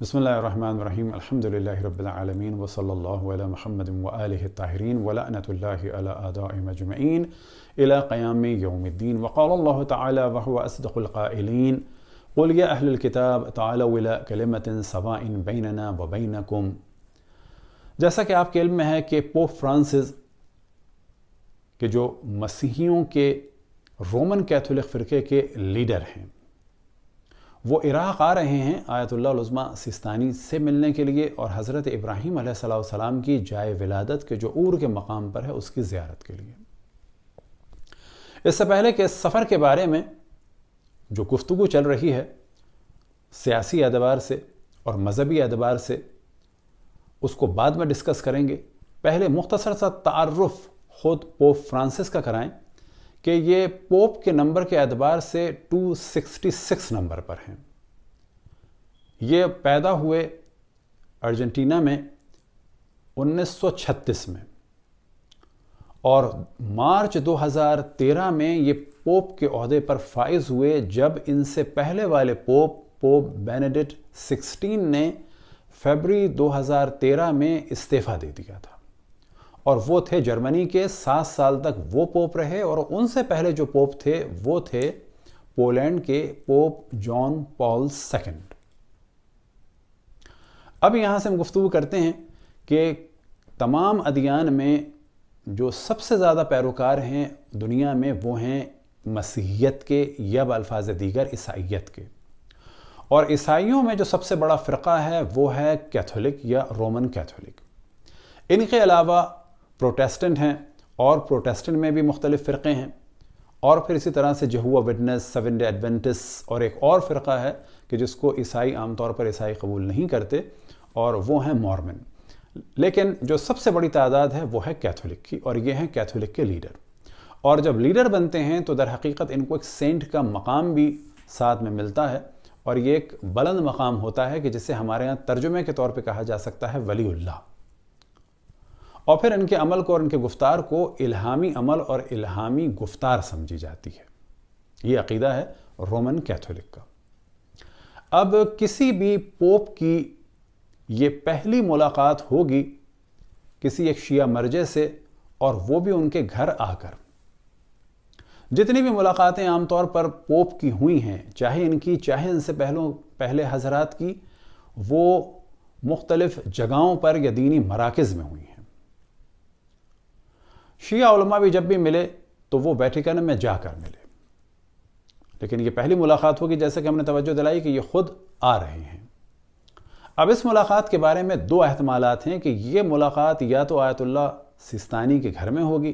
بسم اللہ الرحمن الرحیم الحمدللہ رب العالمین وصلی اللہ علی محمد وآلہ الطاہرین ولعنۃ اللہ علی اعدائهم اجمعین الی قیام یوم الدین وقال اللہ تعالی وهو اصدق القائلین قل یا اہل الکتاب تعالوا الی کلمۃ سواء بیننا وبینکم۔ جیسا کہ آپ کے علم میں ہے کہ پوپ فرانسس کہ جو مسیحیوں کے رومن کیتھولک فرقے کے لیڈر ہیں، وہ عراق آ رہے ہیں آیت اللہ العظمیٰ سیستانی سے ملنے کے لیے اور حضرت ابراہیم علیہ السلام کی جائے ولادت کے جو عور کے مقام پر ہے اس کی زیارت کے لیے۔ اس سے پہلے کہ اس سفر کے بارے میں جو گفتگو چل رہی ہے سیاسی اعتبار سے اور مذہبی اعتبار سے، اس کو بعد میں ڈسکس کریں گے۔ پہلے مختصر سا تعارف خود پوپ فرانسس کا کرائیں کہ یہ پوپ کے نمبر کے اعتبار سے 266 نمبر پر ہیں۔ یہ پیدا ہوئے ارجنٹینا میں 1936 میں، اور مارچ 2013 میں یہ پوپ کے عہدے پر فائز ہوئے، جب ان سے پہلے والے پوپ بینیڈکٹ 16 نے فروری 2013 میں استعفیٰ دے دیا تھا، اور وہ تھے جرمنی کے 7 سال تک وہ پوپ رہے، اور ان سے پہلے جو پوپ تھے وہ تھے پولینڈ کے پوپ جان پال II۔ اب یہاں سے ہم گفتگو کرتے ہیں کہ تمام ادیان میں جو سب سے زیادہ پیروکار ہیں دنیا میں وہ ہیں مسیحیت کے یا بالفاظ دیگر عیسائیت کے، اور عیسائیوں میں جو سب سے بڑا فرقہ ہے وہ ہے کیتھولک یا رومن کیتھولک۔ ان کے علاوہ پروٹیسٹنٹ ہیں، اور پروٹیسٹنٹ میں بھی مختلف فرقے ہیں، اور پھر اسی طرح سے جہوہ وٹنس، 7 ڈے ایڈوینٹس، اور ایک اور فرقہ ہے کہ جس کو عیسائی عام طور پر عیسائی قبول نہیں کرتے، اور وہ ہیں مورمن۔ لیکن جو سب سے بڑی تعداد ہے وہ ہے کیتھولک کی، اور یہ ہیں کیتھولک کے لیڈر۔ اور جب لیڈر بنتے ہیں تو در حقیقت ان کو ایک سینٹ کا مقام بھی ساتھ میں ملتا ہے، اور یہ ایک بلند مقام ہوتا ہے کہ جسے ہمارے ہاں ترجمے کے طور پہ کہا جا سکتا ہے ولی اللہ۔ اور پھر ان کے عمل کو اور ان کے گفتار کو الہامی عمل اور الہامی گفتار سمجھی جاتی ہے۔ یہ عقیدہ ہے رومن کیتھولک کا۔ اب کسی بھی پوپ کی یہ پہلی ملاقات ہوگی کسی ایک شیعہ مرجع سے، اور وہ بھی ان کے گھر آ کر۔ جتنی بھی ملاقاتیں عام طور پر پوپ کی ہوئی ہیں، چاہے ان کی چاہے ان سے پہلے حضرات کی، وہ مختلف جگہوں پر یا دینی مراکز میں ہوئی ہیں۔ شیعہ علماء بھی جب بھی ملے تو وہ ویٹیکن میں جا کر ملے، لیکن یہ پہلی ملاقات ہوگی جیسے کہ ہم نے توجہ دلائی کہ یہ خود آ رہے ہیں۔ اب اس ملاقات کے بارے میں 2 احتمالات ہیں کہ یہ ملاقات یا تو آیت اللہ سیستانی کے گھر میں ہوگی،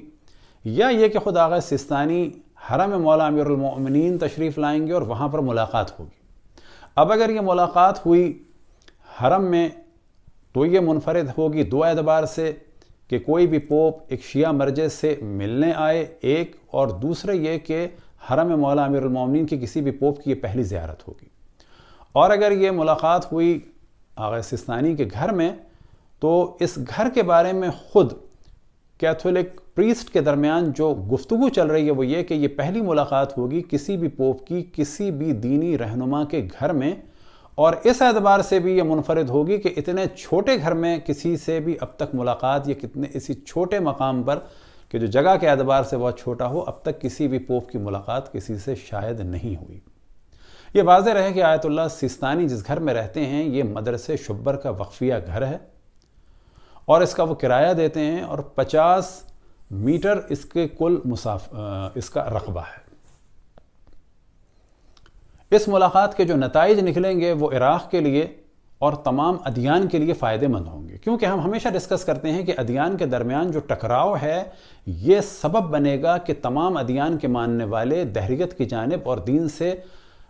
یا یہ کہ خود آغا سیستانی حرم مولا امیر المؤمنین تشریف لائیں گے اور وہاں پر ملاقات ہوگی۔ اب اگر یہ ملاقات ہوئی حرم میں تو یہ منفرد ہوگی 2 اعتبار سے کہ کوئی بھی پوپ ایک شیعہ مرجع سے ملنے آئے، ایک، اور دوسرے یہ کہ حرم مولا امیر المؤمنین کی کسی بھی پوپ کی یہ پہلی زیارت ہوگی۔ اور اگر یہ ملاقات ہوئی آغا سیستانی کے گھر میں تو اس گھر کے بارے میں خود کیتھولک پریسٹ کے درمیان جو گفتگو چل رہی ہے وہ یہ کہ یہ پہلی ملاقات ہوگی کسی بھی پوپ کی کسی بھی دینی رہنما کے گھر میں، اور اس اعتبار سے بھی یہ منفرد ہوگی کہ اتنے چھوٹے گھر میں کسی سے بھی اب تک ملاقات، یا کتنے اسی چھوٹے مقام پر کہ جو جگہ کے اعتبار سے بہت چھوٹا ہو، اب تک کسی بھی پوپ کی ملاقات کسی سے شاید نہیں ہوئی۔ یہ واضح رہے کہ آیت اللہ سیستانی جس گھر میں رہتے ہیں یہ مدرسے شبر کا وقفیہ گھر ہے، اور اس کا وہ کرایہ دیتے ہیں، اور 50 میٹر اس کے کل اس کا رقبہ ہے۔ اس ملاقات کے جو نتائج نکلیں گے وہ عراق کے لیے اور تمام ادیان کے لیے فائدہ مند ہوں گے، کیونکہ ہم ہمیشہ ڈسکس کرتے ہیں کہ ادیان کے درمیان جو ٹکراؤ ہے یہ سبب بنے گا کہ تمام ادیان کے ماننے والے دہریت کی جانب اور دین سے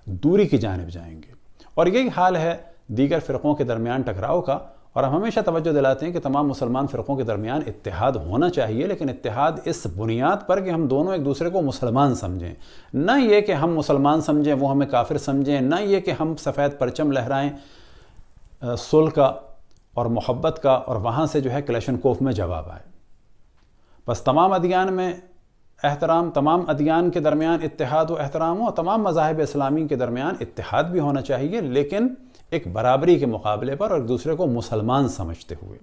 دوری کی جانب جائیں گے، اور یہی حال ہے دیگر فرقوں کے درمیان ٹکراؤ کا۔ اور ہم ہمیشہ توجہ دلاتے ہیں کہ تمام مسلمان فرقوں کے درمیان اتحاد ہونا چاہیے، لیکن اتحاد اس بنیاد پر کہ ہم دونوں ایک دوسرے کو مسلمان سمجھیں، نہ یہ کہ ہم مسلمان سمجھیں وہ ہمیں کافر سمجھیں، نہ یہ کہ ہم سفید پرچم لہرائیں صلح کا اور محبت کا، اور وہاں سے جو ہے کلیشنکوف میں جواب آئے۔ بس تمام ادیان میں احترام، تمام ادیان کے درمیان اتحاد و احترام ہو، تمام مذاہب اسلامی کے درمیان اتحاد بھی ہونا چاہیے، لیکن ایک برابری کے مقابلے پر اور ایک دوسرے کو مسلمان سمجھتے ہوئے۔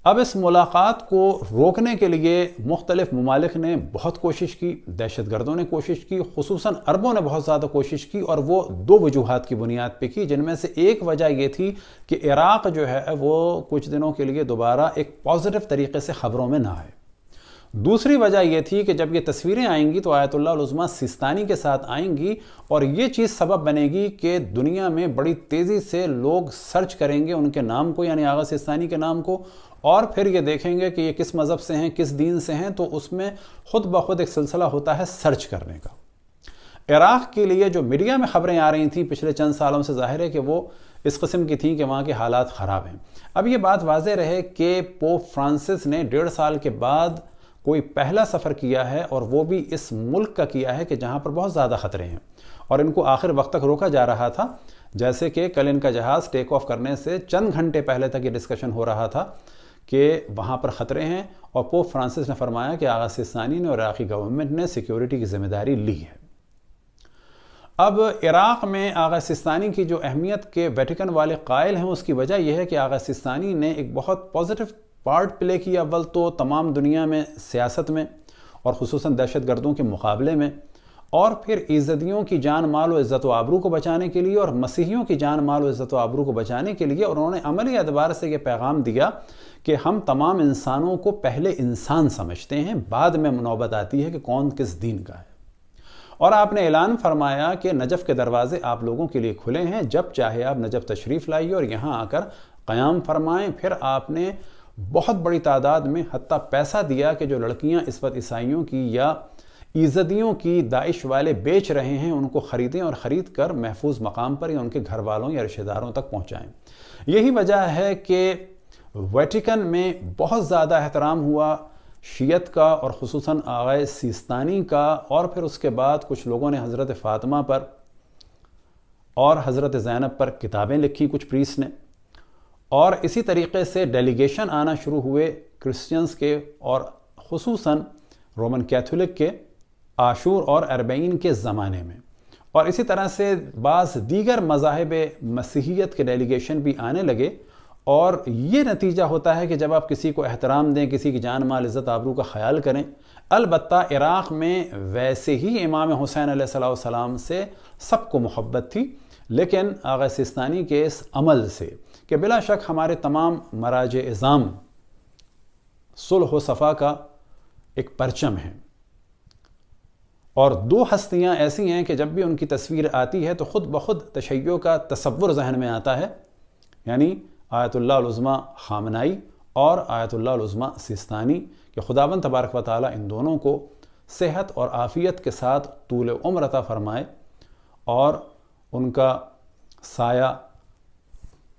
اب اس ملاقات کو روکنے کے لیے مختلف ممالک نے بہت کوشش کی، دہشت گردوں نے کوشش کی، خصوصاً عربوں نے بہت زیادہ کوشش کی، اور وہ دو وجوہات کی بنیاد پہ کی، جن میں سے ایک وجہ یہ تھی کہ عراق جو ہے وہ کچھ دنوں کے لیے دوبارہ ایک پازیٹیو طریقے سے خبروں میں نہ آئے۔ دوسری وجہ یہ تھی کہ جب یہ تصویریں آئیں گی تو آیت اللہ العظمیٰ سیستانی کے ساتھ آئیں گی، اور یہ چیز سبب بنے گی کہ دنیا میں بڑی تیزی سے لوگ سرچ کریں گے ان کے نام کو، یعنی آغا سیستانی کے نام کو، اور پھر یہ دیکھیں گے کہ یہ کس مذہب سے ہیں، کس دین سے ہیں، تو اس میں خود بخود ایک سلسلہ ہوتا ہے سرچ کرنے کا۔ عراق کے لیے جو میڈیا میں خبریں آ رہی تھیں پچھلے چند سالوں سے، ظاہر ہے کہ وہ اس قسم کی تھیں کہ وہاں کے حالات خراب ہیں۔ اب یہ بات واضح رہے کہ پوپ فرانسس نے 1.5 سال کے بعد کوئی پہلا سفر کیا ہے، اور وہ بھی اس ملک کا کیا ہے کہ جہاں پر بہت زیادہ خطرے ہیں، اور ان کو آخر وقت تک روکا جا رہا تھا، جیسے کہ کل ان کا جہاز ٹیک آف کرنے سے چند گھنٹے پہلے تک یہ ڈسکشن ہو رہا تھا کہ وہاں پر خطرے ہیں، اور پوپ فرانسس نے فرمایا کہ آغا سیستانی نے اور عراقی گورنمنٹ نے سیکیورٹی کی ذمہ داری لی ہے۔ اب عراق میں آغا سیستانی کی جو اہمیت کے ویٹیکن والے قائل ہیں، اس کی وجہ یہ ہے کہ آغا سیستانی نے ایک بہت پازیٹیو پارٹ پلے کیا، اول تو تمام دنیا میں سیاست میں، اور خصوصاً دہشت گردوں کے مقابلے میں، اور پھر عیزدیوں کی جان مال و عزت و آبرو کو بچانے کے لیے اور مسیحیوں کی جان مال و عزت و آبرو کو بچانے کے لیے، اور انہوں نے عملی اعتبار سے یہ پیغام دیا کہ ہم تمام انسانوں کو پہلے انسان سمجھتے ہیں، بعد میں نوبت آتی ہے کہ کون کس دین کا ہے۔ اور آپ نے اعلان فرمایا کہ نجف کے دروازے آپ لوگوں کے لیے کھلے ہیں، جب چاہے آپ نجف تشریف لائیے اور یہاں آ کر قیام فرمائیں۔ پھر آپ نے بہت بڑی تعداد میں حتیٰ پیسہ دیا کہ جو لڑکیاں اس وقت عیسائیوں کی یا عیزدیوں کی داعش والے بیچ رہے ہیں، ان کو خریدیں اور خرید کر محفوظ مقام پر یا ان کے گھر والوں یا رشتہ داروں تک پہنچائیں۔ یہی وجہ ہے کہ ویٹیکن میں بہت زیادہ احترام ہوا شیعت کا، اور خصوصاً آغا سیستانی کا، اور پھر اس کے بعد کچھ لوگوں نے حضرت فاطمہ پر اور حضرت زینب پر کتابیں لکھی، کچھ پریس نے، اور اسی طریقے سے ڈیلیگیشن آنا شروع ہوئے کرسچنز کے، اور خصوصاً رومن کیتھولک کے عاشور اور اربعین کے زمانے میں، اور اسی طرح سے بعض دیگر مذاہب مسیحیت کے ڈیلیگیشن بھی آنے لگے۔ اور یہ نتیجہ ہوتا ہے کہ جب آپ کسی کو احترام دیں، کسی کی جان مال عزت آبرو کا خیال کریں۔ البتہ عراق میں ویسے ہی امام حسین علیہ السلام سے سب کو محبت تھی، لیکن آغا سیستانی کے اس عمل سے کہ بلا شک ہمارے تمام مراجع اعظام صلح و صفا کا ایک پرچم ہے، اور دو ہستیاں ایسی ہیں کہ جب بھی ان کی تصویر آتی ہے تو خود بخود تشیع کا تصور ذہن میں آتا ہے، یعنی آیت اللہ العظمیٰ خامنائی اور آیت اللہ العظمیٰ سیستانی، کہ خداوند تبارک و تعالیٰ ان دونوں کو صحت اور عافیت کے ساتھ طول عمر عطا فرمائے، اور ان کا سایہ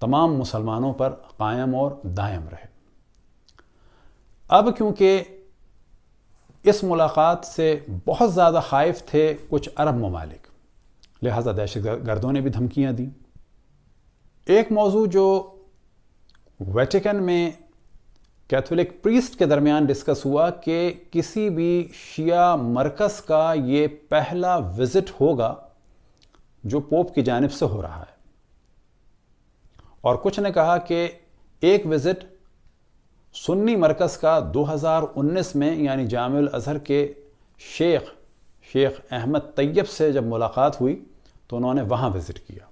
تمام مسلمانوں پر قائم اور دائم رہے۔ اب کیونکہ اس ملاقات سے بہت زیادہ خائف تھے کچھ عرب ممالک، لہذا دہشت گردوں نے بھی دھمکیاں دیں۔ ایک موضوع جو ویٹیکن میں کیتھولک پریسٹ کے درمیان ڈسکس ہوا کہ کسی بھی شیعہ مرکز کا یہ پہلا وزٹ ہوگا جو پوپ کی جانب سے ہو رہا ہے، اور کچھ نے کہا کہ ایک وزٹ سنی مرکز کا 2019 میں، یعنی جامع الازہر کے شیخ احمد طیب سے جب ملاقات ہوئی تو انہوں نے وہاں وزٹ کیا۔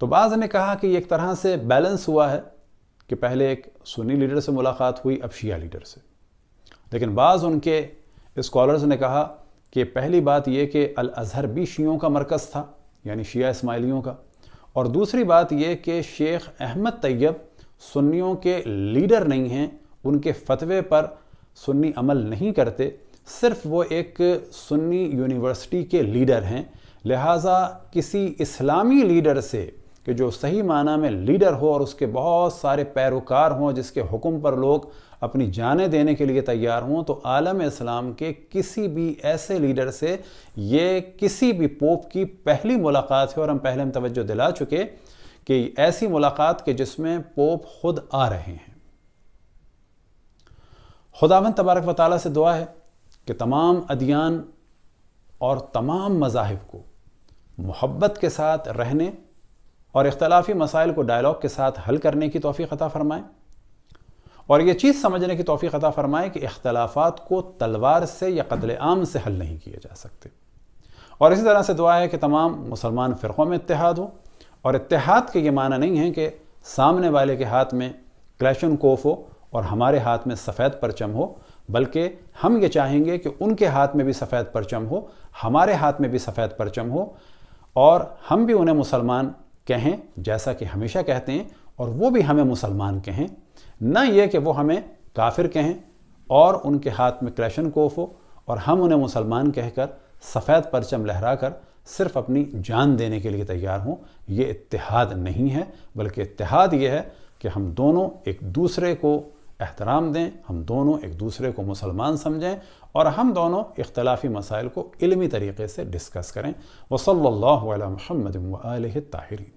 تو بعض نے کہا کہ یہ ایک طرح سے بیلنس ہوا ہے کہ پہلے ایک سنی لیڈر سے ملاقات ہوئی، اب شیعہ لیڈر سے، لیکن بعض ان کے اسکالرز نے کہا کہ پہلی بات یہ کہ الازہر بھی شیعوں کا مرکز تھا، یعنی شیعہ اسماعیلیوں کا، اور دوسری بات یہ کہ شیخ احمد طیب سنیوں کے لیڈر نہیں ہیں، ان کے فتوے پر سنی عمل نہیں کرتے، صرف وہ ایک سنی یونیورسٹی کے لیڈر ہیں، لہٰذا کسی اسلامی لیڈر سے کہ جو صحیح معنی میں لیڈر ہو اور اس کے بہت سارے پیروکار ہوں، جس کے حکم پر لوگ اپنی جانیں دینے کے لیے تیار ہوں، تو عالم اسلام کے کسی بھی ایسے لیڈر سے یہ کسی بھی پوپ کی پہلی ملاقات ہے، اور ہم پہلے توجہ دلا چکے کہ ایسی ملاقات کہ جس میں پوپ خود آ رہے ہیں۔ خداوند تبارک و تعالیٰ سے دعا ہے کہ تمام ادیان اور تمام مذاہب کو محبت کے ساتھ رہنے اور اختلافی مسائل کو ڈائلاگ کے ساتھ حل کرنے کی توفیق عطا فرمائے، اور یہ چیز سمجھنے کی توفیق عطا فرمائے کہ اختلافات کو تلوار سے یا قتل عام سے حل نہیں کیے جا سکتے۔ اور اسی طرح سے دعا ہے کہ تمام مسلمان فرقوں میں اتحاد ہو، اور اتحاد کے یہ معنی نہیں ہے کہ سامنے والے کے ہاتھ میں کلیشنکوف ہو اور ہمارے ہاتھ میں سفید پرچم ہو، بلکہ ہم یہ چاہیں گے کہ ان کے ہاتھ میں بھی سفید پرچم ہو، ہمارے ہاتھ میں بھی سفید پرچم ہو، اور ہم بھی انہیں مسلمان کہیں جیسا کہ ہمیشہ کہتے ہیں، اور وہ بھی ہمیں مسلمان کہیں، نہ یہ کہ وہ ہمیں کافر کہیں اور ان کے ہاتھ میں کلیشنکوف ہو اور ہم انہیں مسلمان کہہ کر سفید پرچم لہرا کر صرف اپنی جان دینے کے لیے تیار ہوں۔ یہ اتحاد نہیں ہے، بلکہ اتحاد یہ ہے کہ ہم دونوں ایک دوسرے کو احترام دیں، ہم دونوں ایک دوسرے کو مسلمان سمجھیں، اور ہم دونوں اختلافی مسائل کو علمی طریقے سے ڈسکس کریں۔ وصلی اللہ علی محمد وآلہ الطاہرین۔